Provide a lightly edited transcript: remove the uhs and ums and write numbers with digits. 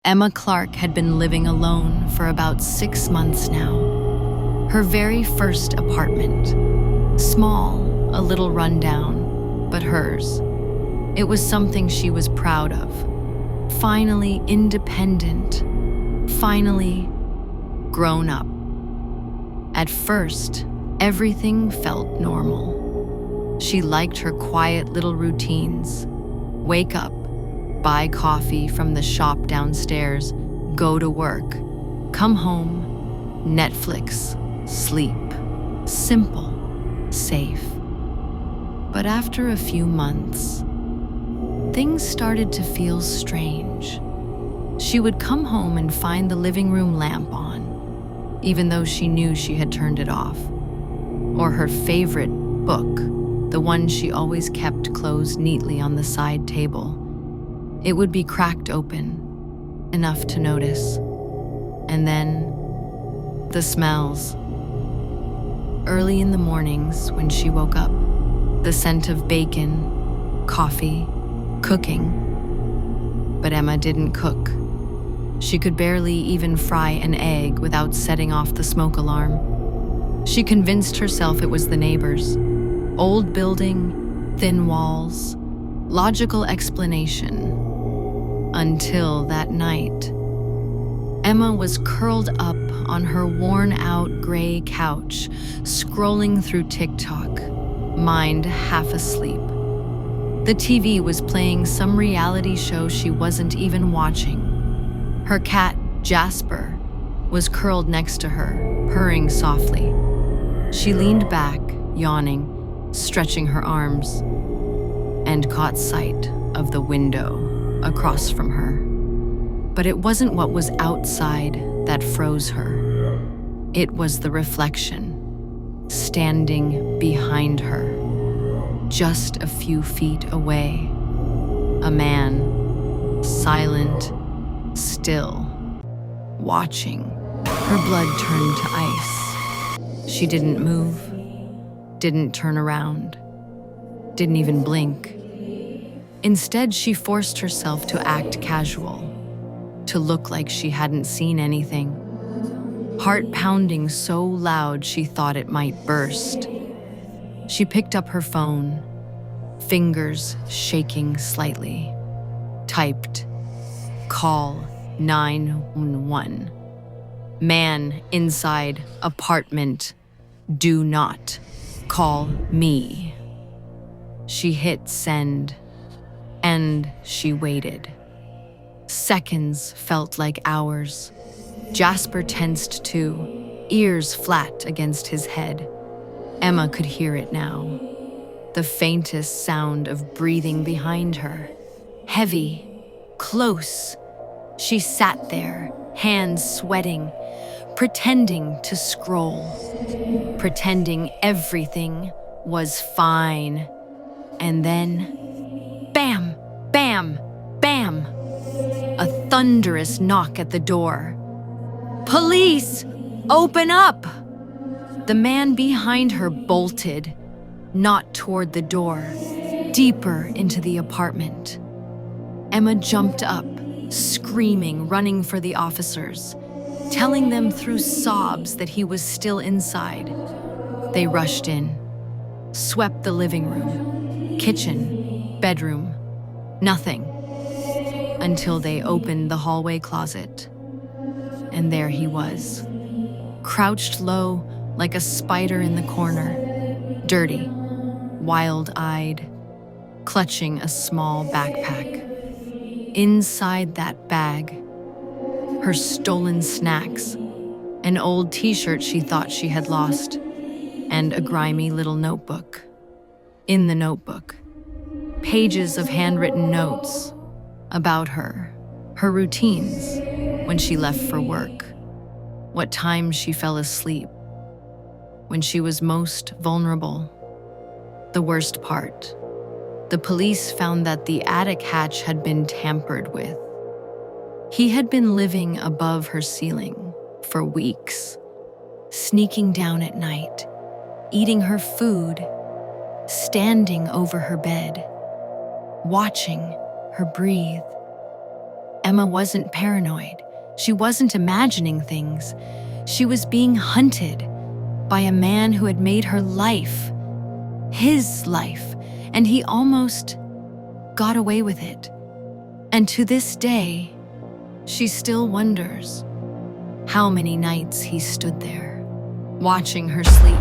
Emma Clarke had been living alone for about 6 months now. Her very first apartment. Small, a little rundown, but hers. It was something she was proud of. Finally independent. Finally grown up. At first, everything felt normal. She liked her quiet little routines. Wake up, buy coffee from the shop downstairs, go to work, come home, Netflix, sleep. Simple, safe. But after a few months, things started to feel strange. She would come home and find the living room lamp on, even though she knew she had turned it off. Or her favorite book, the one she always kept closed neatly on the side table. It would be cracked open, enough to notice. And then, the smells. Early in the mornings, when she woke up, the scent of bacon, coffee, cooking. But Emma didn't cook. She could barely even fry an egg without setting off the smoke alarm. She convinced herself it was the neighbors. Old building, thin walls, logical explanation. Until that night. Emma was curled up on her worn-out gray couch, scrolling through TikTok, mind half asleep. The TV was playing some reality show she wasn't even watching. Her cat, Jasper, was curled next to her, purring softly. She leaned back, yawning, stretching her arms, and caught sight of the window across from her. But it wasn't what was outside that froze her. It was the reflection, standing behind her, just a few feet away. A man, silent, still, watching. Her blood turned to ice. She didn't move, didn't turn around, didn't even blink. Instead, she forced herself to act casual, to look like she hadn't seen anything. Heart pounding so loud she thought it might burst. She picked up her phone, fingers shaking slightly. Typed, "Call 911. Man inside apartment. Do not call me." She hit send. And she waited. Seconds felt like hours. Jasper tensed too, ears flat against his head. Emma could hear it now. The faintest sound of breathing behind her. Heavy, close. She sat there, hands sweating, pretending to scroll. Pretending everything was fine. And then, bam! Bam! Bam! A thunderous knock at the door. "Police! Open up!" The man behind her bolted, not toward the door, deeper into the apartment. Emma jumped up, screaming, running for the officers, telling them through sobs that he was still inside. They rushed in, swept the living room, kitchen, bedroom. Nothing, until they opened the hallway closet. And there he was, crouched low like a spider in the corner, dirty, wild-eyed, clutching a small backpack. Inside that bag, her stolen snacks, an old t-shirt she thought she had lost, and a grimy little notebook. In the notebook, pages of handwritten notes about her routines, when she left for work, what time she fell asleep, when she was most vulnerable. The worst part, the police found that the attic hatch had been tampered with. He had been living above her ceiling for weeks, sneaking down at night, eating her food, standing over her bed, watching her breathe. Emma wasn't paranoid. She wasn't imagining things. She was being hunted by a man who had made her life, his life, and he almost got away with it. And to this day, she still wonders how many nights he stood there, watching her sleep,